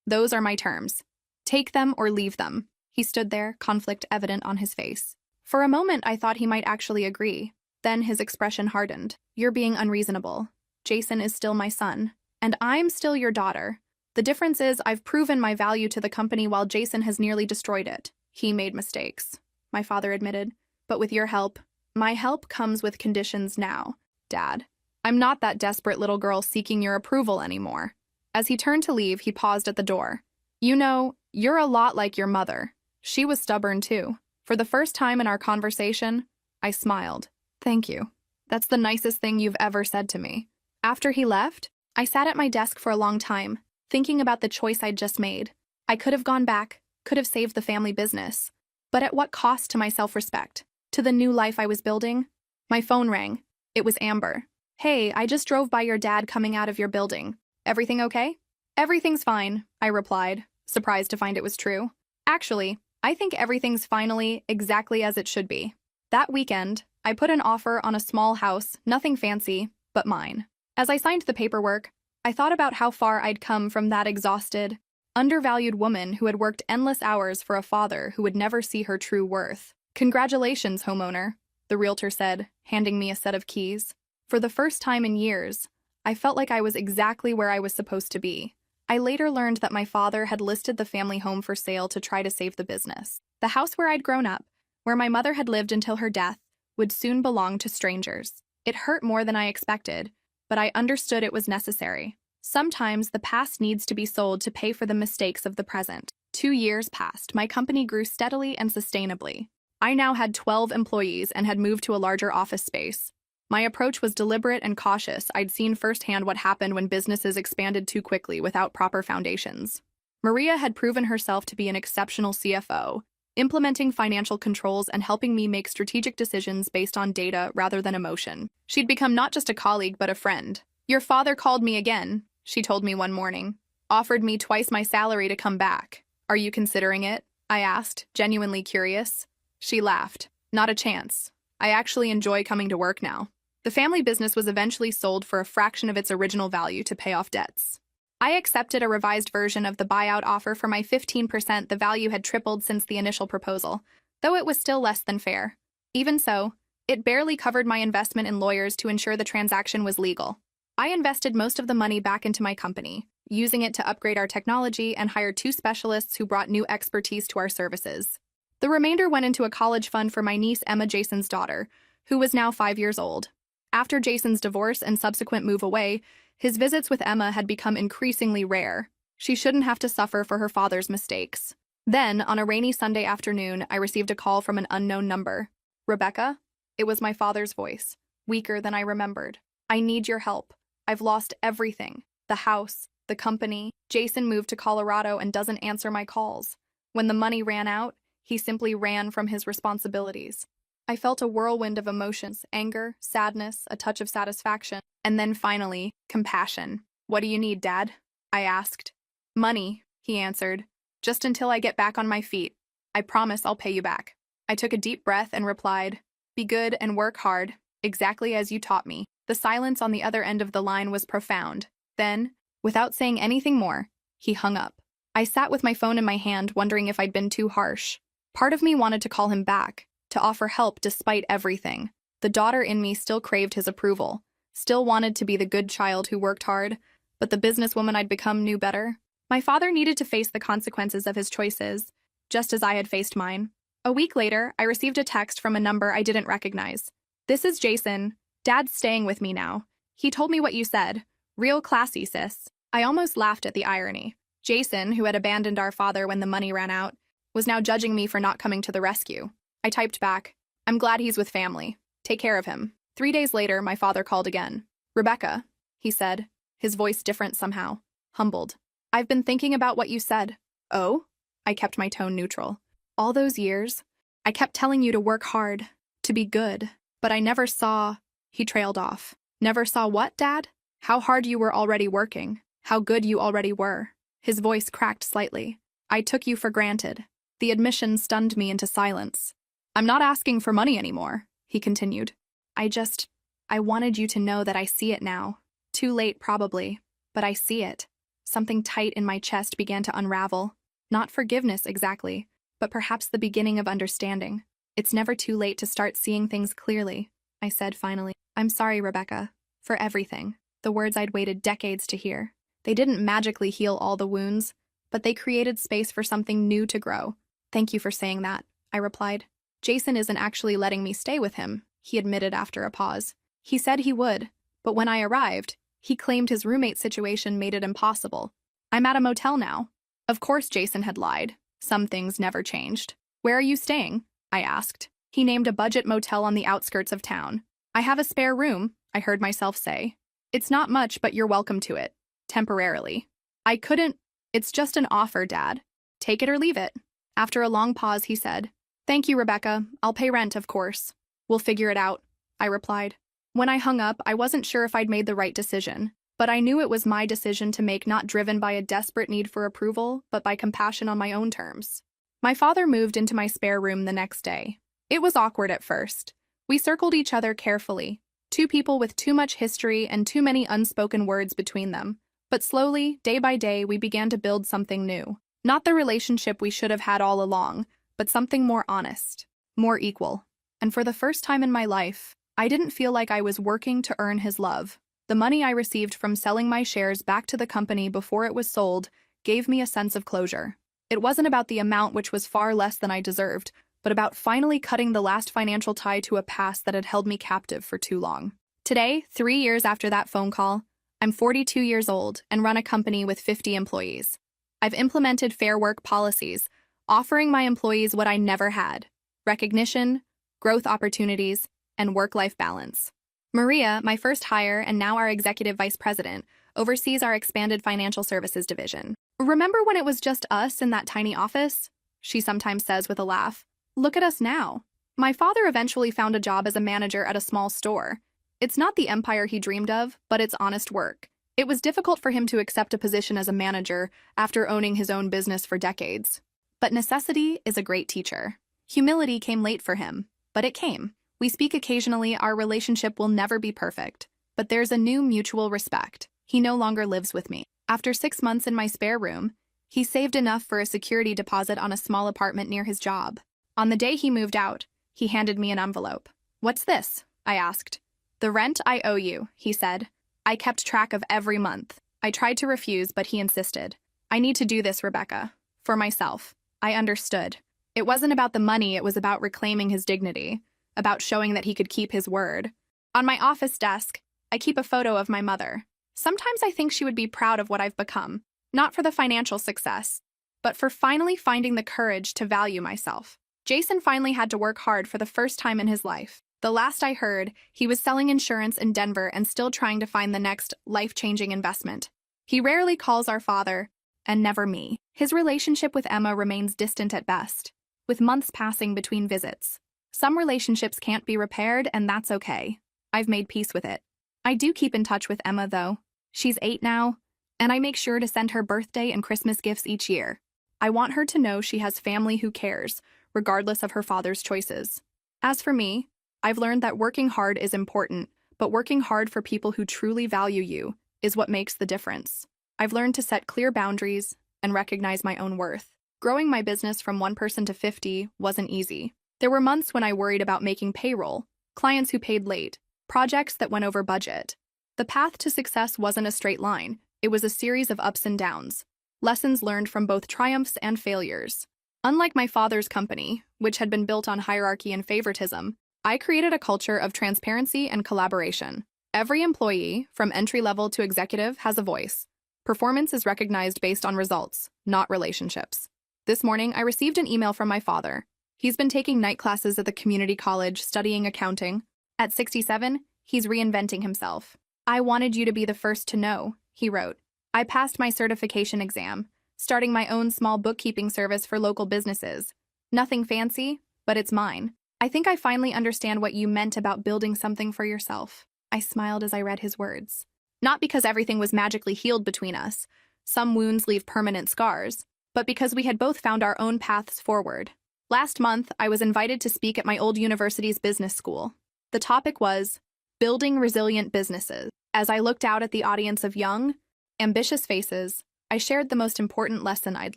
Those are my terms. Take them or leave them. He stood there, conflict evident on his face. For a moment, I thought he might actually agree. Then his expression hardened. You're being unreasonable. Jason is still my son, and I'm still your daughter. The difference is I've proven my value to the company while Jason has nearly destroyed it. He made mistakes, my father admitted. But with your help, my help comes with conditions now, Dad. I'm not that desperate little girl seeking your approval anymore. As he turned to leave, he paused at the door. You know, you're a lot like your mother. She was stubborn too. For the first time in our conversation, I smiled. Thank you. That's the nicest thing you've ever said to me. After he left, I sat at my desk for a long time, thinking about the choice I'd just made. I could have gone back, could have saved the family business. But at what cost to my self-respect? To the new life I was building? My phone rang. It was Amber. Hey, I just drove by your dad coming out of your building. Everything okay? Everything's fine, I replied, surprised to find it was true. Actually, I think everything's finally exactly as it should be. That weekend, I put an offer on a small house, nothing fancy, but mine. As I signed the paperwork, I thought about how far I'd come from that exhausted, undervalued woman who had worked endless hours for a father who would never see her true worth. Congratulations, homeowner, the realtor said, handing me a set of keys. For the first time in years, I felt like I was exactly where I was supposed to be. I later learned that my father had listed the family home for sale to try to save the business. The house where I'd grown up, where my mother had lived until her death, would soon belong to strangers. It hurt more than I expected, but I understood it was necessary. Sometimes the past needs to be sold to pay for the mistakes of the present. 2 years passed. My company grew steadily and sustainably. I now had 12 employees and had moved to a larger office space. My approach was deliberate and cautious. I'd seen firsthand what happened when businesses expanded too quickly without proper foundations. Maria had proven herself to be an exceptional CFO, implementing financial controls and helping me make strategic decisions based on data rather than emotion. She'd become not just a colleague, but a friend. Your father called me again, she told me one morning. Offered me twice my salary to come back. Are you considering it? I asked, genuinely curious. She laughed. Not a chance. I actually enjoy coming to work now. The family business was eventually sold for a fraction of its original value to pay off debts. I accepted a revised version of the buyout offer for my 15%. The value had tripled since the initial proposal, though it was still less than fair. Even so, it barely covered my investment in lawyers to ensure the transaction was legal. I invested most of the money back into my company, using it to upgrade our technology and hire 2 specialists who brought new expertise to our services. The remainder went into a college fund for my niece Emma, Jason's daughter, who was now 5 years old. After Jason's divorce and subsequent move away, his visits with Emma had become increasingly rare. She shouldn't have to suffer for her father's mistakes. Then, on a rainy Sunday afternoon, I received a call from an unknown number. Rebecca? It was my father's voice, weaker than I remembered. I need your help. I've lost everything. The house, the company. Jason moved to Colorado and doesn't answer my calls. When the money ran out, he simply ran from his responsibilities. I felt a whirlwind of emotions, anger, sadness, a touch of satisfaction, and then finally, compassion. What do you need, Dad? I asked. Money, he answered. Just until I get back on my feet. I promise I'll pay you back. I took a deep breath and replied, be good and work hard, exactly as you taught me. The silence on the other end of the line was profound. Then, without saying anything more, he hung up. I sat with my phone in my hand, wondering if I'd been too harsh. Part of me wanted to call him back, to offer help despite everything. The daughter in me still craved his approval, still wanted to be the good child who worked hard, but the businesswoman I'd become knew better. My father needed to face the consequences of his choices, just as I had faced mine. A week later, I received a text from a number I didn't recognize. This is Jason. Dad's staying with me now. He told me what you said. Real classy, sis. I almost laughed at the irony. Jason, who had abandoned our father when the money ran out, was now judging me for not coming to the rescue. I typed back, I'm glad he's with family. Take care of him. 3 days later, my father called again. Rebecca, he said, his voice different somehow, humbled. I've been thinking about what you said. Oh? I kept my tone neutral. All those years, I kept telling you to work hard, to be good, but I never saw, he trailed off. Never saw what, Dad? How hard you were already working, how good you already were. His voice cracked slightly. I took you for granted. The admission stunned me into silence. I'm not asking for money anymore, he continued. I wanted you to know that I see it now. Too late, probably, but I see it. Something tight in my chest began to unravel. Not forgiveness exactly, but perhaps the beginning of understanding. It's never too late to start seeing things clearly, I said finally. I'm sorry, Rebecca, for everything. The words I'd waited decades to hear. They didn't magically heal all the wounds, but they created space for something new to grow. Thank you for saying that, I replied. Jason isn't actually letting me stay with him, he admitted after a pause. He said he would, but when I arrived, he claimed his roommate situation made it impossible. I'm at a motel now. Of course Jason had lied. Some things never changed. Where are you staying? I asked. He named a budget motel on the outskirts of town. I have a spare room, I heard myself say. It's not much, but you're welcome to it. Temporarily. I couldn't. It's just an offer, Dad. Take it or leave it. After a long pause, he said, Thank you, Rebecca. I'll pay rent, of course. We'll figure it out, I replied. When I hung up, I wasn't sure if I'd made the right decision, but I knew it was my decision to make, not driven by a desperate need for approval, but by compassion on my own terms. My father moved into my spare room the next day. It was awkward at first. We circled each other carefully, two people with too much history and too many unspoken words between them. But slowly, day by day, we began to build something new. Not the relationship we should have had all along, but something more honest, more equal. And for the first time in my life, I didn't feel like I was working to earn his love. The money I received from selling my shares back to the company before it was sold gave me a sense of closure. It wasn't about the amount, which was far less than I deserved, but about finally cutting the last financial tie to a past that had held me captive for too long. Today, 3 years after that phone call, I'm 42 years old and run a company with 50 employees. I've implemented fair work policies, offering my employees what I never had: recognition, growth opportunities, and work-life balance. Maria, my first hire and now our executive vice president, oversees our expanded financial services division. Remember when it was just us in that tiny office? She sometimes says with a laugh. Look at us now. My father eventually found a job as a manager at a small store. It's not the empire he dreamed of, but it's honest work. It was difficult for him to accept a position as a manager after owning his own business for decades. But necessity is a great teacher. Humility came late for him, but it came. We speak occasionally. Our relationship will never be perfect, but there's a new mutual respect. He no longer lives with me. After 6 months in my spare room, he saved enough for a security deposit on a small apartment near his job. On the day he moved out, he handed me an envelope. What's this? I asked. The rent I owe you, he said. I kept track of every month. I tried to refuse, but he insisted. I need to do this, Rebecca. For myself. I understood. It wasn't about the money, it was about reclaiming his dignity, about showing that he could keep his word. On my office desk, I keep a photo of my mother. Sometimes I think she would be proud of what I've become, not for the financial success, but for finally finding the courage to value myself. Jason finally had to work hard for the first time in his life. The last I heard, he was selling insurance in Denver and still trying to find the next life-changing investment. He rarely calls our father, and never me. His relationship with Emma remains distant at best, with months passing between visits. Some relationships can't be repaired, and that's okay. I've made peace with it. I do keep in touch with Emma, though. She's 8 now, and I make sure to send her birthday and Christmas gifts each year. I want her to know she has family who cares, regardless of her father's choices. As for me, I've learned that working hard is important, but working hard for people who truly value you is what makes the difference. I've learned to set clear boundaries and recognize my own worth. Growing my business from one person to 50 wasn't easy. There were months when I worried about making payroll, clients who paid late, projects that went over budget. The path to success wasn't a straight line. It was a series of ups and downs, lessons learned from both triumphs and failures. Unlike my father's company, which had been built on hierarchy and favoritism, I created a culture of transparency and collaboration. Every employee, from entry-level to executive, has a voice. Performance is recognized based on results, not relationships. This morning, I received an email from my father. He's been taking night classes at the community college, studying accounting. At 67, he's reinventing himself. "I wanted you to be the first to know," he wrote. "I passed my certification exam, starting my own small bookkeeping service for local businesses. Nothing fancy, but it's mine. I think I finally understand what you meant about building something for yourself." I smiled as I read his words. Not because everything was magically healed between us. Some wounds leave permanent scars, but because we had both found our own paths forward. Last month, I was invited to speak at my old university's business school. The topic was building resilient businesses. As I looked out at the audience of young, ambitious faces, I shared the most important lesson I'd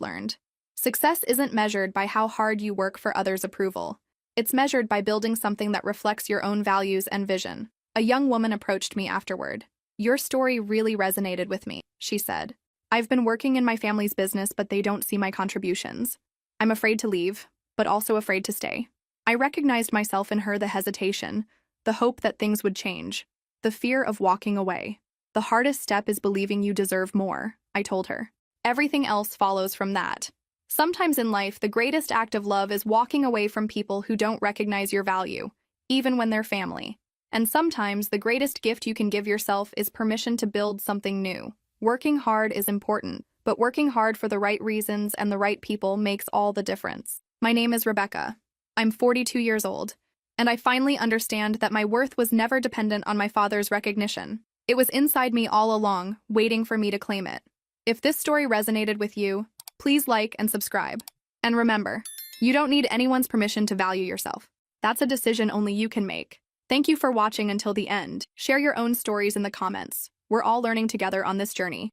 learned. Success isn't measured by how hard you work for others' approval. It's measured by building something that reflects your own values and vision. A young woman approached me afterward. "Your story really resonated with me," she said. "I've been working in my family's business, but they don't see my contributions. I'm afraid to leave, but also afraid to stay." I recognized myself in her, the hesitation, the hope that things would change, the fear of walking away. "The hardest step is believing you deserve more," I told her. "Everything else follows from that." Sometimes in life, the greatest act of love is walking away from people who don't recognize your value, even when they're family. And sometimes the greatest gift you can give yourself is permission to build something new. Working hard is important, but working hard for the right reasons and the right people makes all the difference. My name is Rebecca. I'm 42 years old, and I finally understand that my worth was never dependent on my father's recognition. It was inside me all along, waiting for me to claim it. If this story resonated with you, please like and subscribe. And remember, you don't need anyone's permission to value yourself. That's a decision only you can make. Thank you for watching until the end. Share your own stories in the comments. We're all learning together on this journey.